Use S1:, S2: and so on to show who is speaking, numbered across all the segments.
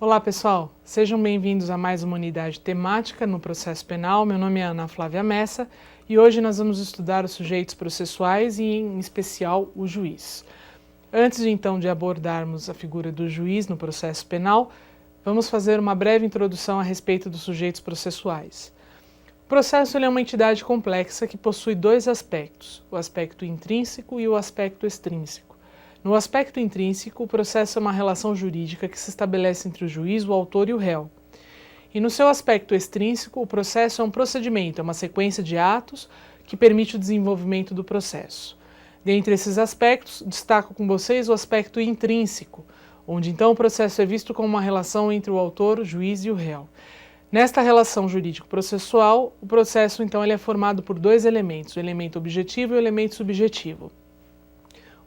S1: Olá pessoal, sejam bem-vindos a mais uma unidade temática no processo penal. Meu nome é Ana Flávia Messa e hoje nós vamos estudar os sujeitos processuais e em especial o juiz. Antes então de abordarmos a figura do juiz no processo penal, vamos fazer uma breve introdução a respeito dos sujeitos processuais. O processo é uma entidade complexa que possui dois aspectos, o aspecto intrínseco e o aspecto extrínseco. No aspecto intrínseco, o processo é uma relação jurídica que se estabelece entre o juiz, o autor e o réu. E no seu aspecto extrínseco, o processo é um procedimento, é uma sequência de atos que permite o desenvolvimento do processo. Dentre esses aspectos, destaco com vocês o aspecto intrínseco, onde então o processo é visto como uma relação entre o autor, o juiz e o réu. Nesta relação jurídico-processual, o processo então ele é formado por dois elementos, o elemento objetivo e o elemento subjetivo.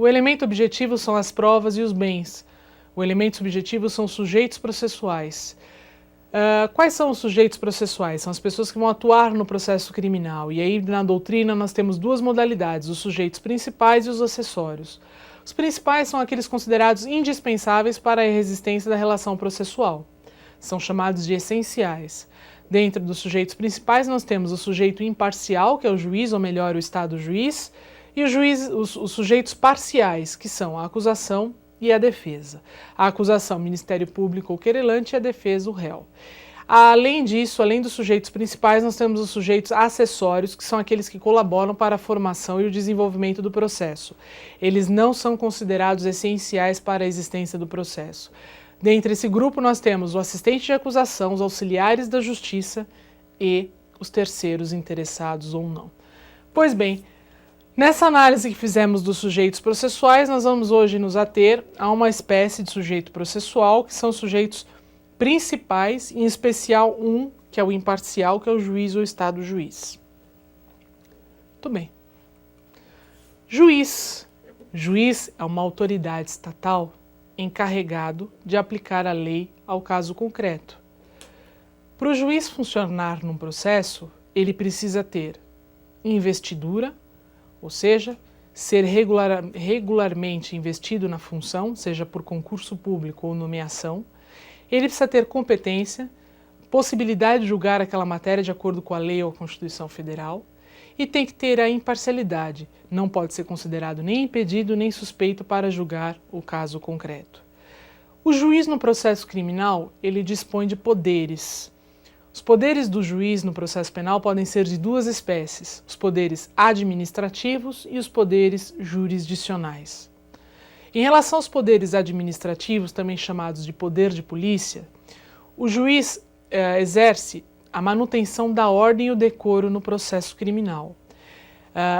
S1: O elemento objetivo são as provas e os bens. O elemento subjetivo são os sujeitos processuais. Quais são os sujeitos processuais? São as pessoas que vão atuar no processo criminal. E aí, na doutrina, nós temos duas modalidades, os sujeitos principais e os acessórios. Os principais são aqueles considerados indispensáveis para a existência da relação processual. São chamados de essenciais. Dentro dos sujeitos principais, nós temos o sujeito imparcial, que é o juiz, ou melhor, o Estado-juiz, e os sujeitos parciais, que são a acusação e a defesa. A acusação, Ministério Público ou querelante, e a defesa, o réu. Além disso, além dos sujeitos principais, nós temos os sujeitos acessórios, que são aqueles que colaboram para a formação e o desenvolvimento do processo. Eles não são considerados essenciais para a existência do processo. Dentre esse grupo, nós temos o assistente de acusação, os auxiliares da justiça e os terceiros interessados ou não. Pois bem, nessa análise que fizemos dos sujeitos processuais, nós vamos hoje nos ater a uma espécie de sujeito processual, que são os sujeitos principais, em especial um, que é o imparcial, que é o juiz ou Estado-juiz. Muito bem. Juiz. Juiz é uma autoridade estatal encarregado de aplicar a lei ao caso concreto. Para o juiz funcionar num processo, ele precisa ter investidura, ou seja, ser regularmente investido na função, seja por concurso público ou nomeação. Ele precisa ter competência, possibilidade de julgar aquela matéria de acordo com a lei ou a Constituição Federal, e tem que ter a imparcialidade, não pode ser considerado nem impedido nem suspeito para julgar o caso concreto. O juiz no processo criminal, ele dispõe de poderes. Os poderes do juiz no processo penal podem ser de duas espécies, os poderes administrativos e os poderes jurisdicionais. Em relação aos poderes administrativos, também chamados de poder de polícia, o juiz exerce a manutenção da ordem e o decoro no processo criminal.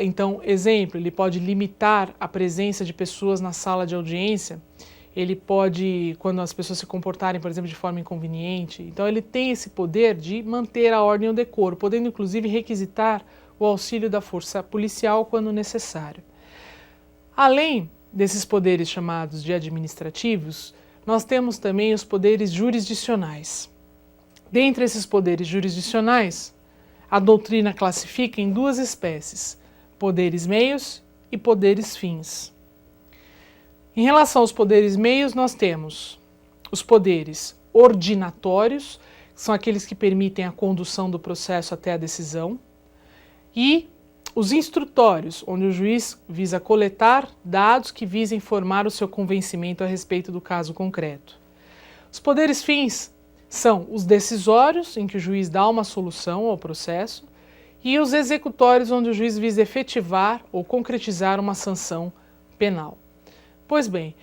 S1: Então, exemplo, ele pode limitar a presença de pessoas na sala de audiência, ele pode, quando as pessoas se comportarem, por exemplo, de forma inconveniente, então ele tem esse poder de manter a ordem e o decoro, podendo inclusive requisitar o auxílio da força policial quando necessário. Além desses poderes chamados de administrativos, nós temos também os poderes jurisdicionais. Dentre esses poderes jurisdicionais, a doutrina classifica em duas espécies, poderes meios e poderes fins. Em relação aos poderes meios, nós temos os poderes ordinatórios, que são aqueles que permitem a condução do processo até a decisão, e os instrutórios, onde o juiz visa coletar dados que visem formar o seu convencimento a respeito do caso concreto. Os poderes fins são os decisórios, em que o juiz dá uma solução ao processo, e os executórios, onde o juiz visa efetivar ou concretizar uma sanção penal. Pois bem,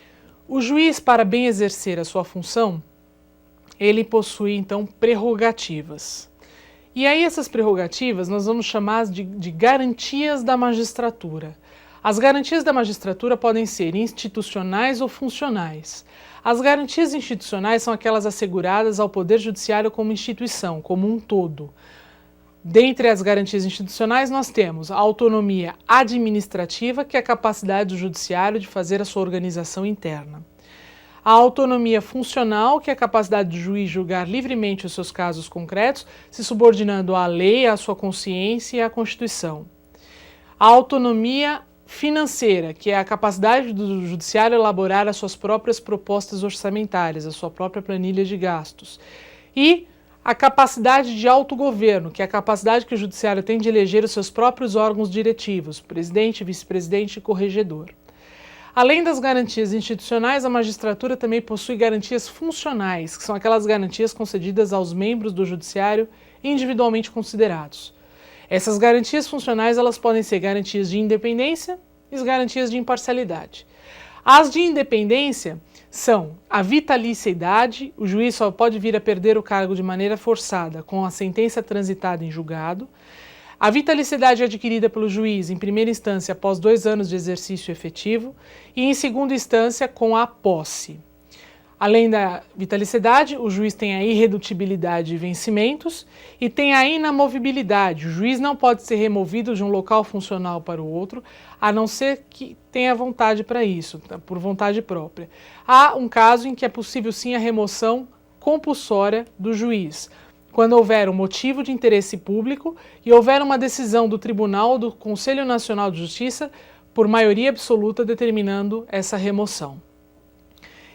S1: o juiz, para bem exercer a sua função, ele possui então prerrogativas. E aí essas prerrogativas nós vamos chamar de garantias da magistratura. As garantias da magistratura podem ser institucionais ou funcionais. As garantias institucionais são aquelas asseguradas ao Poder Judiciário como instituição, como um todo. Dentre as garantias institucionais, nós temos a autonomia administrativa, que é a capacidade do Judiciário de fazer a sua organização interna. A autonomia funcional, que é a capacidade do juiz julgar livremente os seus casos concretos, se subordinando à lei, à sua consciência e à Constituição. A autonomia financeira, que é a capacidade do judiciário elaborar as suas próprias propostas orçamentárias, a sua própria planilha de gastos. E a capacidade de autogoverno, que é a capacidade que o judiciário tem de eleger os seus próprios órgãos diretivos, presidente, vice-presidente e corregedor. Além das garantias institucionais, a magistratura também possui garantias funcionais, que são aquelas garantias concedidas aos membros do judiciário individualmente considerados. Essas garantias funcionais elas podem ser garantias de independência e as garantias de imparcialidade. As de independência são a vitaliciedade, o juiz só pode vir a perder o cargo de maneira forçada com a sentença transitada em julgado. A vitaliciedade é adquirida pelo juiz em primeira instância após 2 anos de exercício efetivo e em segunda instância com a posse. Além da vitaliciedade, o juiz tem a irredutibilidade de vencimentos e tem a inamovibilidade. O juiz não pode ser removido de um local funcional para o outro, a não ser que tenha vontade para isso, por vontade própria. Há um caso em que é possível sim a remoção compulsória do juiz, quando houver um motivo de interesse público e houver uma decisão do Tribunal ou do Conselho Nacional de Justiça por maioria absoluta determinando essa remoção.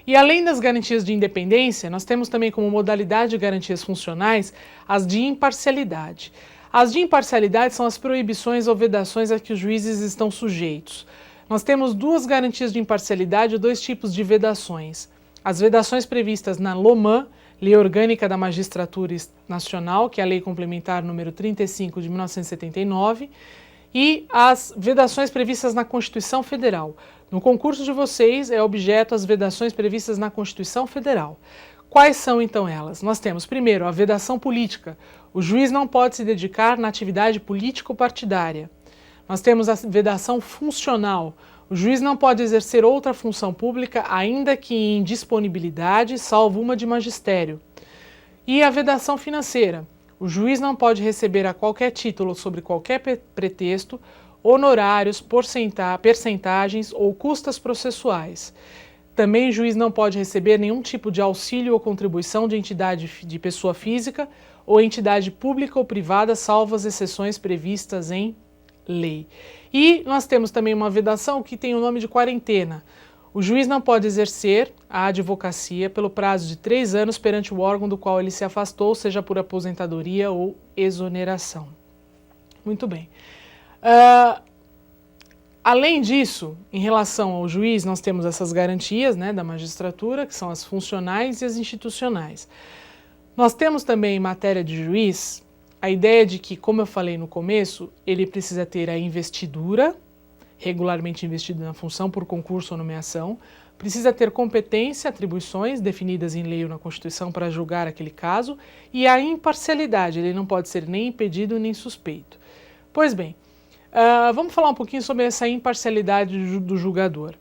S1: E além das garantias de independência, nós temos também como modalidade de garantias funcionais as de imparcialidade. As de imparcialidade são as proibições ou vedações a que os juízes estão sujeitos. Nós temos 2 garantias de imparcialidade ou 2 tipos de vedações. As vedações previstas na LOMAN, Lei Orgânica da Magistratura Nacional, que é a Lei Complementar número 35 de 1979, e as vedações previstas na Constituição Federal. No concurso de vocês é objeto as vedações previstas na Constituição Federal. Quais são então elas? Nós temos, primeiro, a vedação política. O juiz não pode se dedicar na atividade político-partidária. Nós temos a vedação funcional. O juiz não pode exercer outra função pública, ainda que em disponibilidade, salvo uma de magistério. E a vedação financeira. O juiz não pode receber a qualquer título, sobre qualquer pretexto, honorários, percentagens ou custas processuais. Também o juiz não pode receber nenhum tipo de auxílio ou contribuição de entidade de pessoa física ou entidade pública ou privada, salvo as exceções previstas em lei. E nós temos também uma vedação que tem o nome de quarentena. O juiz não pode exercer a advocacia pelo prazo de 3 anos perante o órgão do qual ele se afastou, seja por aposentadoria ou exoneração. Muito bem. Além disso, em relação ao juiz, nós temos essas garantias, né, da magistratura, que são as funcionais e as institucionais. Nós temos também em matéria de juiz a ideia de que, como eu falei no começo, ele precisa ter a investidura, regularmente investido na função por concurso ou nomeação, precisa ter competência, atribuições definidas em lei ou na Constituição para julgar aquele caso, e a imparcialidade, ele não pode ser nem impedido nem suspeito. Pois bem, vamos falar um pouquinho sobre essa imparcialidade do julgador.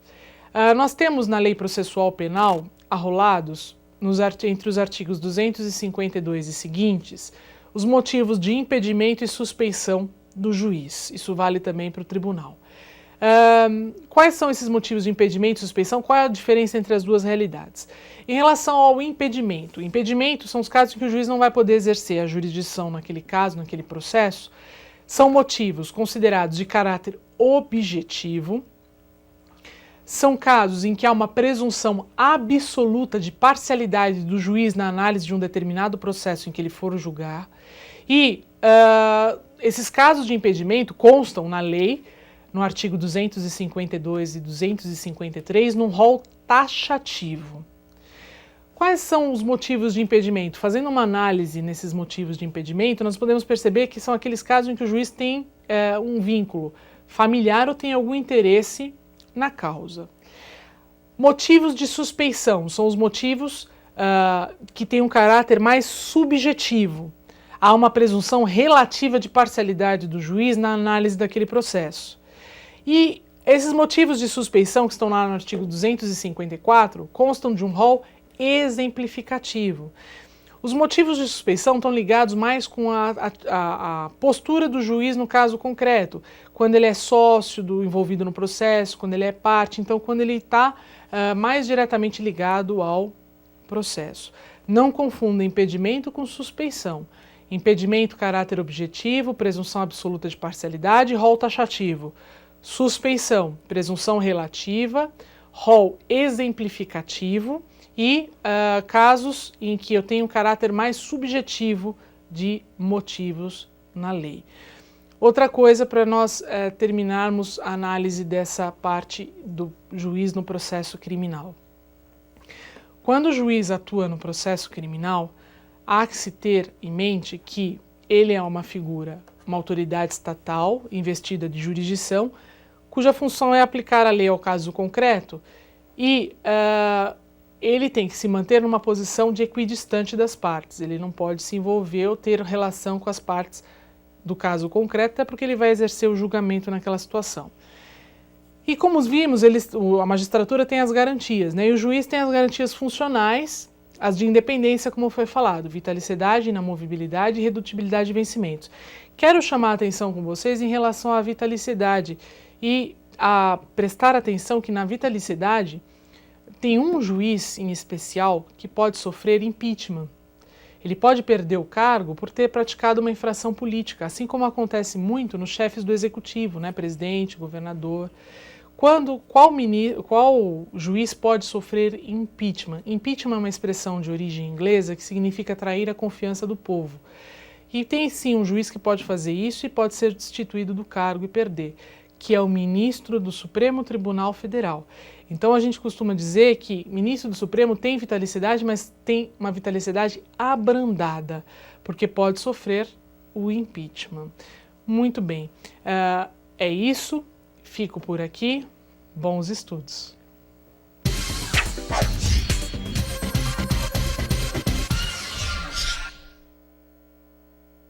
S1: Nós temos na Lei Processual Penal, arrolados, entre os artigos 252 e seguintes, os motivos de impedimento e suspeição do juiz. Isso vale também para o tribunal. Quais são esses motivos de impedimento e suspeição? Qual é a diferença entre as duas realidades? Em relação ao impedimento, impedimento são os casos em que o juiz não vai poder exercer a jurisdição naquele caso, naquele processo. São motivos considerados de caráter objetivo, são casos em que há uma presunção absoluta de parcialidade do juiz na análise de um determinado processo em que ele for julgar, e esses casos de impedimento constam na lei, no artigo 252 e 253, num rol taxativo. Quais são os motivos de impedimento? Fazendo uma análise nesses motivos de impedimento, nós podemos perceber que são aqueles casos em que o juiz tem um vínculo familiar ou tem algum interesse na causa. Motivos de suspeição são os motivos que têm um caráter mais subjetivo. Há uma presunção relativa de parcialidade do juiz na análise daquele processo. E esses motivos de suspeição que estão lá no artigo 254 constam de um rol exemplificativo. Os motivos de suspeição estão ligados mais com a postura do juiz no caso concreto, quando ele é sócio envolvido no processo, quando ele é parte, então quando ele está mais diretamente ligado ao processo. Não confunda impedimento com suspeição. Impedimento, caráter objetivo, presunção absoluta de parcialidade, rol taxativo. suspeição, presunção relativa, rol exemplificativo e casos em que eu tenho um caráter mais subjetivo de motivos na lei. Outra coisa para nós terminarmos a análise dessa parte do juiz no processo criminal. Quando o juiz atua no processo criminal, há que se ter em mente que ele é uma figura, uma autoridade estatal investida de jurisdição, cuja função é aplicar a lei ao caso concreto e ele tem que se manter numa posição de equidistante das partes. Ele não pode se envolver ou ter relação com as partes do caso concreto, até porque ele vai exercer o julgamento naquela situação. E como vimos, a magistratura tem as garantias, né? E o juiz tem as garantias funcionais, as de independência, como foi falado, vitaliciedade, inamovibilidade e redutibilidade de vencimentos. Quero chamar a atenção com vocês em relação à vitaliciedade e a prestar atenção que na vitaliciedade tem um juiz em especial que pode sofrer impeachment. Ele pode perder o cargo por ter praticado uma infração política, assim como acontece muito nos chefes do executivo, né? Presidente, governador. Qual juiz pode sofrer impeachment? Impeachment é uma expressão de origem inglesa que significa atrair a confiança do povo. E tem sim um juiz que pode fazer isso e pode ser destituído do cargo e perder, que é o ministro do Supremo Tribunal Federal. Então a gente costuma dizer que ministro do Supremo tem vitaliciedade, mas tem uma vitaliciedade abrandada, porque pode sofrer o impeachment. Muito bem, é isso. Fico por aqui. Bons estudos!